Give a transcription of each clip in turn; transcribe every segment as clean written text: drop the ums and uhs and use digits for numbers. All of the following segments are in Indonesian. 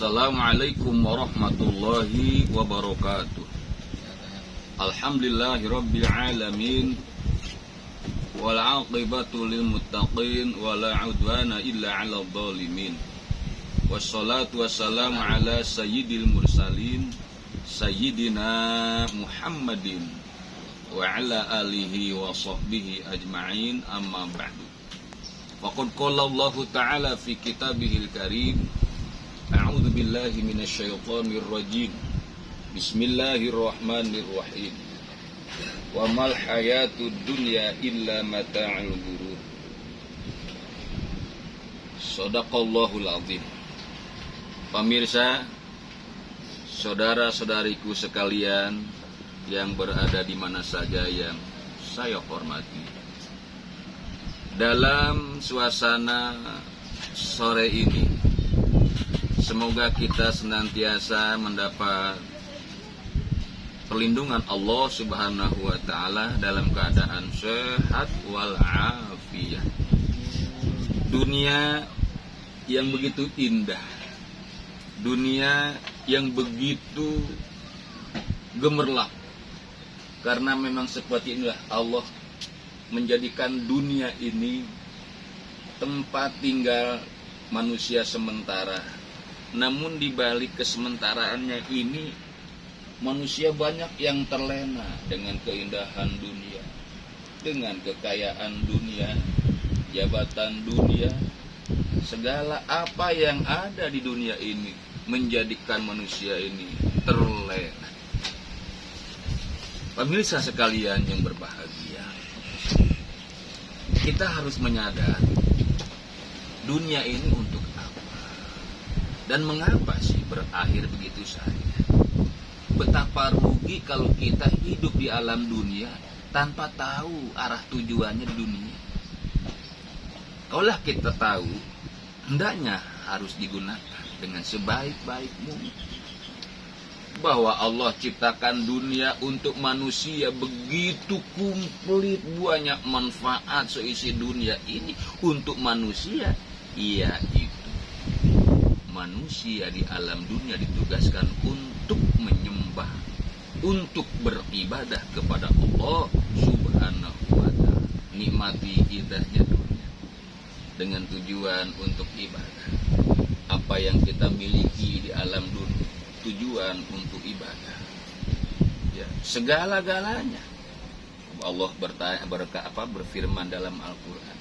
Assalamualaikum warahmatullahi wabarakatuh. Alhamdulillahirabbil alamin wal 'aqibatu lil muttaqin wala 'udwana illa 'alal zalimin. Wassalatu wassalamu ala sayyidil mursalin sayyidina Muhammadin wa ala alihi wa sahbihi ajma'in, amma ba'du. Faqad qala Allah ta'ala fi kitabihil karim, a'udzu billahi minasyaitonir rajim. Bismillahirrahmanirrahim. Wa mal hayatud dunya illa mata'ul ghurur. Shadaqallahul azim. Pemirsa, saudara-saudariku sekalian yang berada di mana saja yang saya hormati, dalam suasana sore ini, semoga kita senantiasa mendapat perlindungan Allah Subhanahu wa ta'ala dalam keadaan sehat walafiat. Dunia yang begitu indah, dunia yang begitu gemerlap, karena memang seperti inilah Allah menjadikan dunia ini tempat tinggal manusia sementara. Namun di balik kesementaraannya ini, manusia banyak yang terlena dengan keindahan dunia, dengan kekayaan dunia, jabatan dunia, segala apa yang ada di dunia ini menjadikan manusia ini terlena. Pemirsa sekalian yang berbahagia, kita harus menyadari dunia ini untuk apa dan mengapa sih berakhir begitu saja. Betapa rugi kalau kita hidup di alam dunia tanpa tahu arah tujuannya di dunia. Kaulah kita tahu, hendaknya harus digunakan dengan sebaik-baik mungkin. Bahwa Allah ciptakan dunia untuk manusia begitu komplit, banyak manfaat seisi dunia ini untuk manusia. Iya, itu manusia di alam dunia ditugaskan untuk menyembah, untuk beribadah kepada Allah Subhanahu wa ta'ala. Nikmati indahnya dunia dengan tujuan untuk ibadah. Apa yang kita miliki di alam dunia tujuan untuk ibadah, ya, segala-galanya. Allah berfirman dalam Al-Quran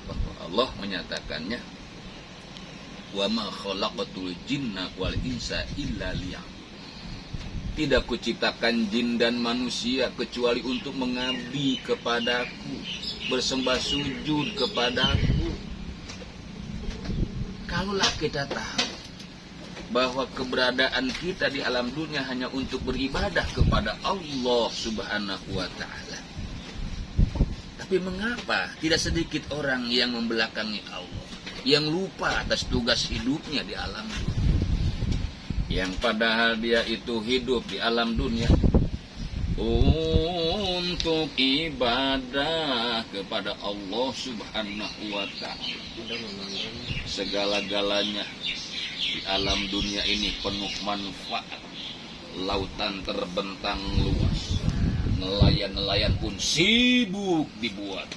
bahwa Allah menyatakannya, wa ma khalaqatul jinna wal insa illa liya'budun. Tidak kuciptakan jin dan manusia kecuali untuk mengabdi kepadaku, bersembah sujud kepadaku. Kalaulah kita tahu bahwa keberadaan kita di alam dunia hanya untuk beribadah kepada Allah Subhanahu wa ta'ala, tapi mengapa tidak sedikit orang yang membelakangi Allah, yang lupa atas tugas hidupnya di alam dunia, yang padahal dia itu hidup di alam dunia untuk ibadah kepada Allah Subhanahu wa ta'ala. Segala-galanya di alam dunia ini penuh manfaat. Lautan terbentang luas, nelayan-nelayan pun sibuk dibuat.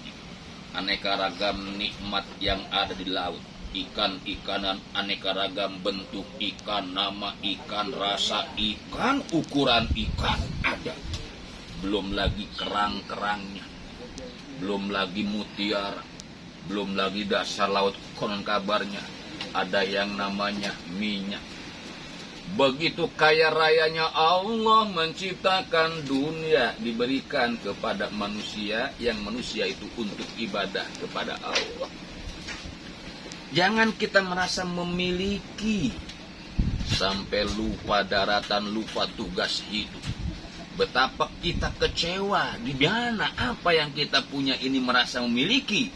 Aneka ragam nikmat yang ada di laut, ikan-ikanan aneka ragam bentuk ikan, nama ikan, rasa ikan, ukuran ikan ada. Belum lagi kerang-kerangnya, belum lagi mutiara, belum lagi dasar laut, konon kabarnya ada yang namanya minyak. Begitu kaya rayanya Allah menciptakan dunia, diberikan kepada manusia, yang manusia itu untuk ibadah kepada Allah. Jangan kita merasa memiliki sampai lupa daratan, lupa tugas hidup. Betapa kita kecewa di mana apa yang kita punya ini merasa memiliki.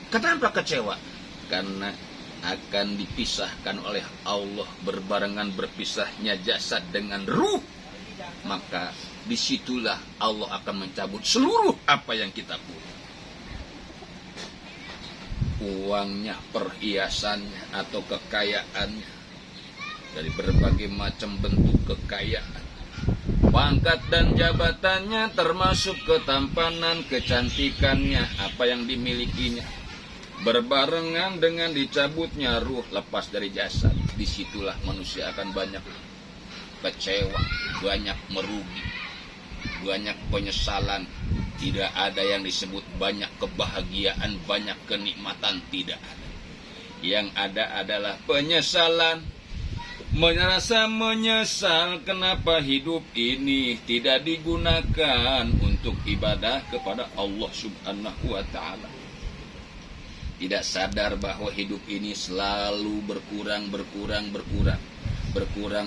Kenapa kecewa? Karena akan dipisahkan oleh Allah, berbarengan berpisahnya jasad dengan ruh. Maka disitulah Allah akan mencabut seluruh apa yang kita punya. uangnya, perhiasannya, atau kekayaannya, dari berbagai macam bentuk kekayaan, pangkat dan jabatannya, termasuk ketampanan, kecantikannya, apa yang dimilikinya, berbarengan dengan dicabutnya ruh lepas dari jasad. Disitulah manusia akan banyak kecewa, banyak merugi, banyak penyesalan. Tidak ada yang disebut banyak kebahagiaan, banyak kenikmatan, tidak ada. Yang ada adalah penyesalan, merasa menyesal kenapa hidup ini tidak digunakan untuk ibadah kepada Allah Subhanahu wa ta'ala. Tidak sadar bahwa hidup ini selalu berkurang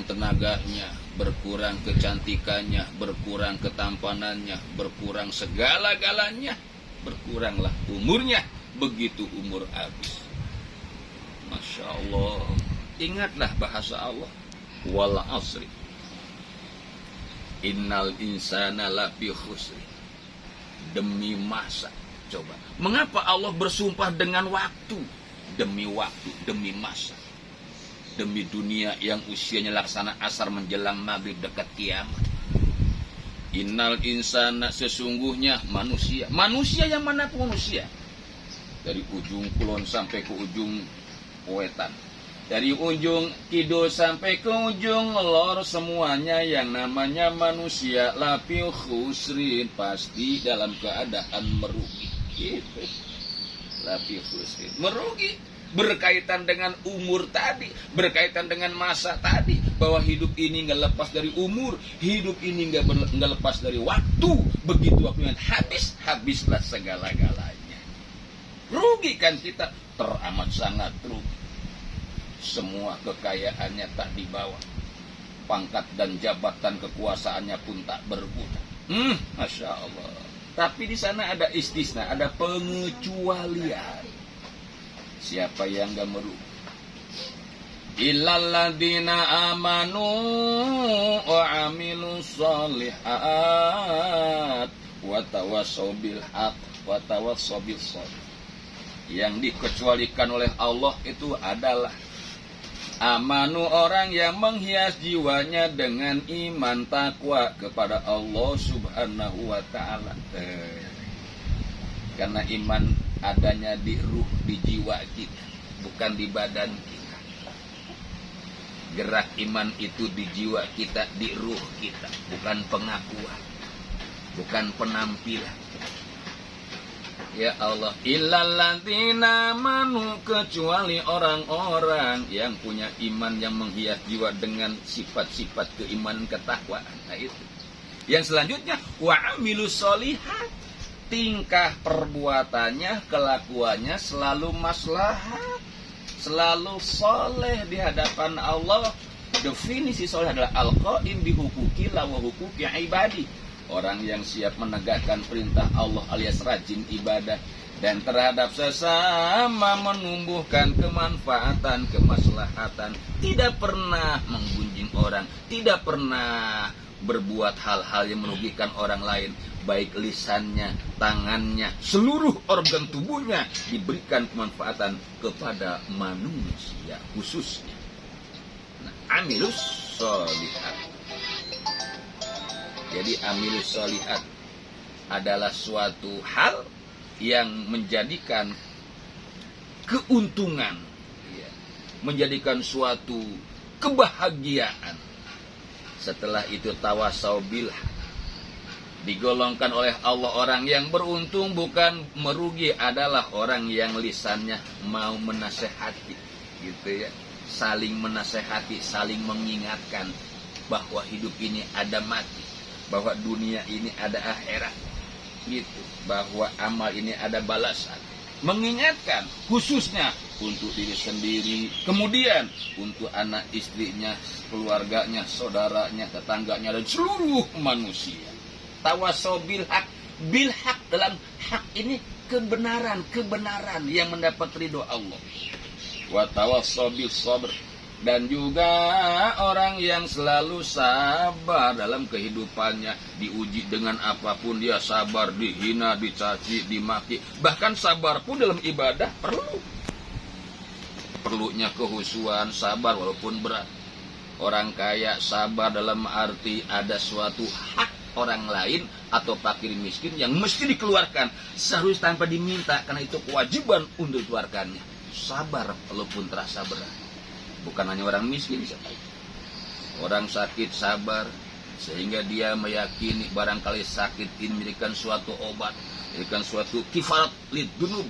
tenaganya, berkurang kecantikannya, berkurang ketampanannya, berkurang segala-galanya, berkuranglah umurnya, begitu umur habis. Masya Allah. Ingatlah bahasa Allah, wal asri innal insana lafi khusri. Demi masa. Coba, mengapa Allah bersumpah dengan waktu? Demi waktu, demi masa, demi dunia yang usianya laksana asar menjelang maghrib dekat kiamat. Innal insana, sesungguhnya manusia. Manusia yang mana pun manusia, dari ujung kulon sampai ke ujung wetan, dari ujung kidul sampai ke ujung lor, semuanya yang namanya manusia lafi khusrin, pasti dalam keadaan merugi. Gitu. Lafi khusrin, merugi. Berkaitan dengan umur tadi, berkaitan dengan masa tadi, bahwa hidup ini nggak lepas dari umur, hidup ini nggak lepas dari waktu. Begitu waktunya habis, habislah segala-galanya. Rugi kan kita, teramat sangat rugi. Semua kekayaannya tak dibawa, pangkat dan jabatan kekuasaannya pun tak berguna. Masya Allah. Tapi di sana ada istisna, ada pengecualian. Siapa yang gak merugi? Illal ladzina amanu wa amilus sholihat wa tawassaw bil haqq wa tawassaw bis sabr. Yang dikecualikan oleh Allah itu adalah amanu, orang yang menghias jiwanya dengan iman takwa kepada Allah Subhanahu wa ta'ala. Karena iman adanya di ruh, di jiwa kita, bukan di badan kita. Gerak iman itu di jiwa kita, di ruh kita, bukan pengakuan, bukan penampilan. Ya Allah, illal ladzina amanu, kecuali orang-orang yang punya iman yang menghias jiwa dengan sifat-sifat keimanan ketakwaan. Nah itu. Yang selanjutnya, wa amilus sholihat, tingkah perbuatannya, kelakuannya selalu maslahat, selalu soleh di hadapan Allah. Definisi soleh adalah al-qaim bihukukillah wa hukuki ibadi. Orang yang siap menegakkan perintah Allah alias rajin ibadah, dan terhadap sesama menumbuhkan kemanfaatan, kemaslahatan, tidak pernah menggunjing orang, tidak pernah berbuat hal-hal yang merugikan orang lain, baik lisannya, tangannya, seluruh organ tubuhnya diberikan kemanfaatan kepada manusia khususnya. Nah, amilus sholihat. Jadi amilus sholihat adalah suatu hal yang menjadikan keuntungan, menjadikan suatu kebahagiaan. Setelah itu tawasau bil haq, digolongkan oleh Allah orang yang beruntung, bukan merugi, adalah orang yang lisannya mau menasehati, gitu ya, saling menasehati, saling mengingatkan bahwa hidup ini ada mati, bahwa dunia ini ada akhirat, gitu, bahwa amal ini ada balasan. Mengingatkan khususnya untuk diri sendiri, kemudian untuk anak istrinya, keluarganya, saudaranya, tetangganya, dan seluruh manusia. Tawasau bil haq, bil haq dalam hak ini kebenaran, kebenaran yang mendapat ridho Allah. Wa tawasau bis sabr, Dan juga orang yang selalu sabar dalam kehidupannya, diuji dengan apapun dia sabar, dihina, dicaci, dimaki. Bahkan sabar pun dalam ibadah perlunya kehusuan, sabar walaupun berat. Orang kaya sabar dalam arti ada suatu hak orang lain atau fakir miskin yang mesti dikeluarkan seharusnya tanpa diminta, karena itu kewajiban untuk dikeluarkannya. Sabar walaupun terasa berat. Bukan hanya orang miskin, orang sakit sabar sehingga dia meyakini barangkali sakit ini memberikan suatu obat, memberikan suatu kifarat lidunub,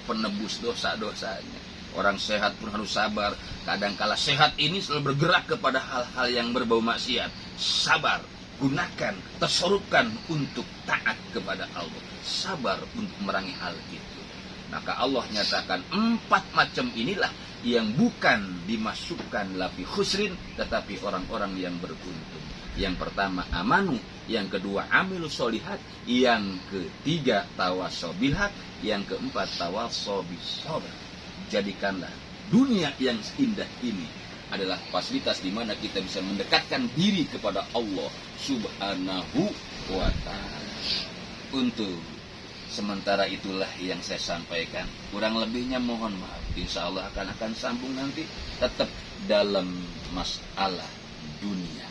penebus dosa-dosanya. Orang sehat pun harus sabar. Kadangkala sehat ini selalu bergerak kepada hal-hal yang berbau maksiat. Sabar, gunakan, tersorupkan untuk taat kepada Allah. Sabar untuk memerangi hal itu. Maka Allah nyatakan 4 macam inilah yang bukan dimasukkan lafi khusrin, tetapi orang-orang yang beruntung. Yang pertama amanu, yang kedua amilu solihat, yang ketiga tawasau bil haq, yang keempat tawasau bis sabr. Jadikanlah dunia yang indah ini adalah fasilitas di mana kita bisa mendekatkan diri kepada Allah Subhanahu wa ta'ala. Untuk sementara itulah yang saya sampaikan. Kurang lebihnya mohon maaf. Insya Allah akan sambung nanti. Tetap dalam masalah dunia.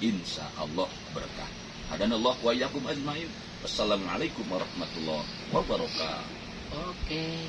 Insya Allah berkah. Hadanallah wa iyyakum ajmain. Wassalamualaikum warahmatullahi wabarakatuh. Oke.